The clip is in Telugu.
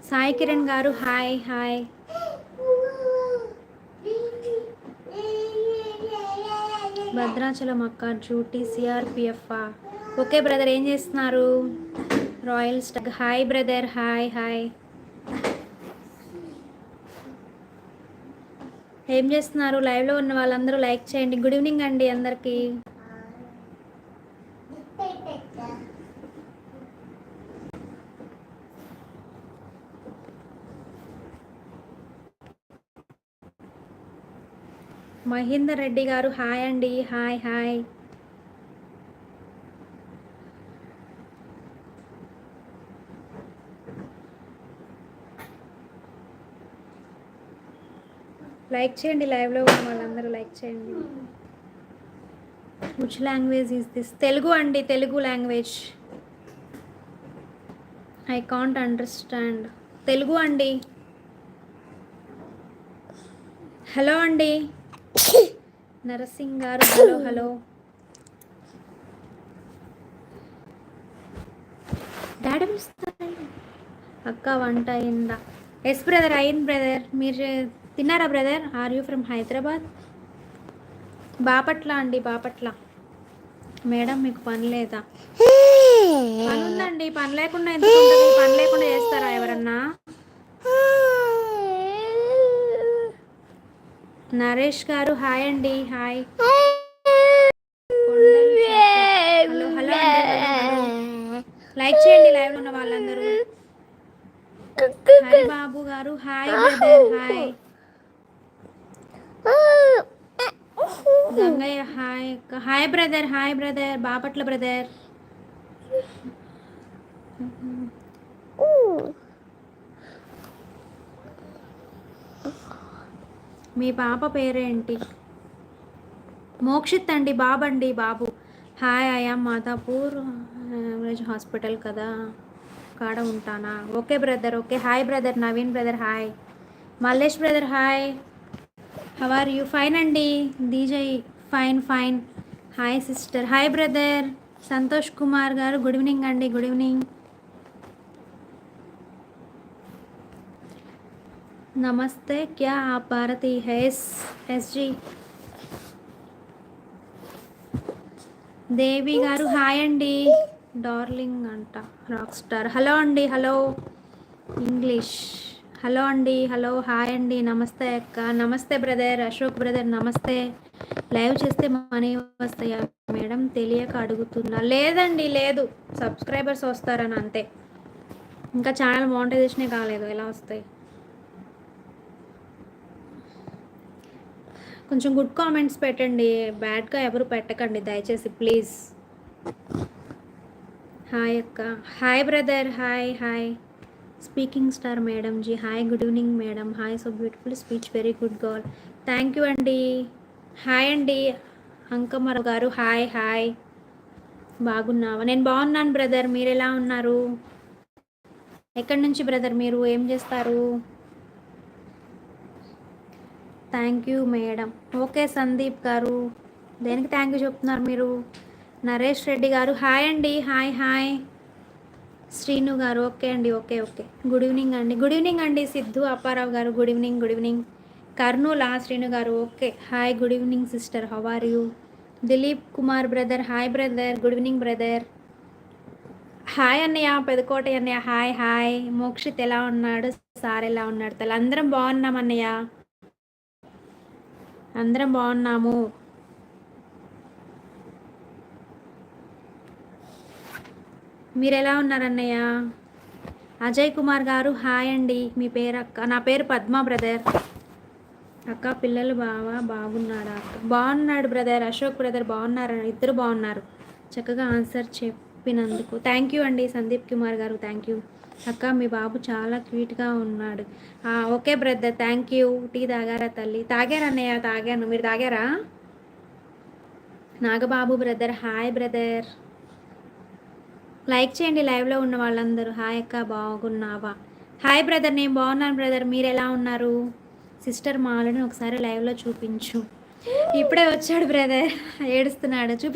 సాయి కిరణ్ గారు హాయ్ హాయ్. భద్రాచలం అక్క డ్యూటీ సిఆర్పిఎఫ్. ఓకే బ్రదర్, ఏం చేస్తున్నారు? Royal Stag hi brother, hi hi. ఏం చేస్తున్నారు? లైవ్లో ఉన్న వాళ్ళందరూ లైక్ చేయండి. గుడ్ ఈవినింగ్ అండి అందరికీ. మహేందర్ రెడ్డి గారు హాయ్ అండి, హాయ్ హాయ్. లైక్ చేయండి, లైవ్లో ఉన్న వాళ్ళందరూ లైక్ చేయండి. Which language is this? Telugu అండి, Telugu language. I can't understand. Telugu అండి. హలో అండి నరసింగ్ గారు, హలో హలో. డాడీ అక్క వంట అయిందా? ఎస్ బ్రదర్, అయింది బ్రదర్. మీరు తిన్నారా brother? Are you from Hyderabad? Bapatla అండి, బాపట్ల. మేడం మీకు పని లేదా? పని ఉందండి. పని లేకుండా ఎందుకు ఉంటుంది? పని లేకుండా చేస్తారా ఎవరన్నా? నరేష్ గారు హాయ్ అండి, హాయ్. హలో హలో అండి, లైక్ చేయండి లైవ్ ఉన్న వాళ్ళందరూ. హరిబాబు గారు hi brother, hi. Gangaiah hi. Hi brother, hi brother, Bapatla brother. మీ పాప పేరేంటి? మోక్షిత్ అండి, బాబు అండి, బాబు. Hi, I'm Mathapur village hospital కదా కాడ ఉంటానా. Okay brother, okay. Hi brother, Naveen brother hi. Mallesh brother hi. How are you? Fine అండి. డీజై fine fine. Hi sister, hi brother. Santosh Kumar గారు గుడ్ ఈవినింగ్ అండి, గుడ్ ఈవినింగ్. నమస్తే, క్యా ఆప్ భారతీ హై? ఎస్జీ దేవి గారు హాయ్ అండి. డార్లింగ్ అంట, రాక్ స్టార్. హలో అండి, హలో ఇంగ్లీష్. హలో అండి, హలో హాయ్ అండి. నమస్తే అక్క. నమస్తే బ్రదర్. అశోక్ బ్రదర్ నమస్తే. లైవ్ చేస్తే మనీ వస్తాయా మేడం? తెలియక అడుగుతున్నా. లేదండి, లేదు. సబ్స్క్రైబర్స్ వస్తారని అంతే. ఇంకా ఛానల్ మోనిటైజేషనే కాలేదు, ఎలా వస్తాయి? కొంచెం గుడ్ కామెంట్స్ పెట్టండి, బ్యాడ్గా ఎవరు పెట్టకండి దయచేసి ప్లీజ్. హాయ్ అక్క, hi brother, hi hi. Speaking star madam ji hi, good evening madam. Hi, so beautiful speech, very good girl. Thank you అండి. హాయ్ అండి అంకమర గారు హాయ్ హాయ్. బాగున్నావా? నేను బాగున్నాను బ్రదర్, మీరు ఎలా ఉన్నారు? ఎక్కడి నుంచి బ్రదర్ మీరు? ఏం చేస్తారు? Thank you madam. Okay Sandeep గారు, దేనికి థ్యాంక్ యూ చెప్తున్నారు మీరు? నరేష్ రెడ్డి గారు హాయ్ అండి, హాయ్ హాయ్. శ్రీను గారు ఓకే అండి, ఓకే ఓకే. గుడ్ ఈవినింగ్ అండి, గుడ్ ఈవినింగ్ అండి. సిద్ధు అప్పారావు గారు గుడ్ ఈవినింగ్, గుడ్ ఈవినింగ్. కర్నూలా శ్రీను గారు okay hi, good evening sister, how are you? Dilip Kumar brother hi brother, good evening brother. Hi అన్నయ్య, పెదకోట అన్నయ్య హాయ్ హాయ్. మోక్షిత్ ఎలా ఉన్నాడు? సార్ ఎలా ఉన్నాడు? తల అందరం బాగున్నాం అన్నయ్య, అందరం బాగున్నాము. మీరు ఎలా ఉన్నారన్నయ్య? అజయ్ కుమార్ గారు హాయ్ అండి. మీ పేరు అక్క? నా పేరు పద్మ బ్రదర్. అక్క పిల్లలు బాగున్నాడా? అక్క బాగున్నాడు బ్రదర్. అశోక్ బ్రదర్ బాగున్నారు, ఇద్దరు బాగున్నారు. చక్కగా ఆన్సర్ చెప్పినందుకు థ్యాంక్ యూ అండి. సందీప్ కుమార్ గారు థ్యాంక్ యూ. అక్క మీ బాబు చాలా క్యూట్గా ఉన్నాడు. Okay brother, thank you. Tea తాగారా తల్లి? తాగారు అన్నయ్య, తాగాను. మీరు తాగారా? Nagababu brother hi brother. Like చేయండి లైవ్లో ఉన్న వాళ్ళందరూ. హాయ్ అక్క బాగున్నావా? హాయ్ బ్రదర్, నేను బాగున్నాను బ్రదర్, మీరు ఎలా ఉన్నారు? సిస్టర్ మాలని ఒకసారి లైవ్లో చూపించు. ఇప్పుడే వచ్చాడు బ్రదర్, ఏడుస్తున్నాడు.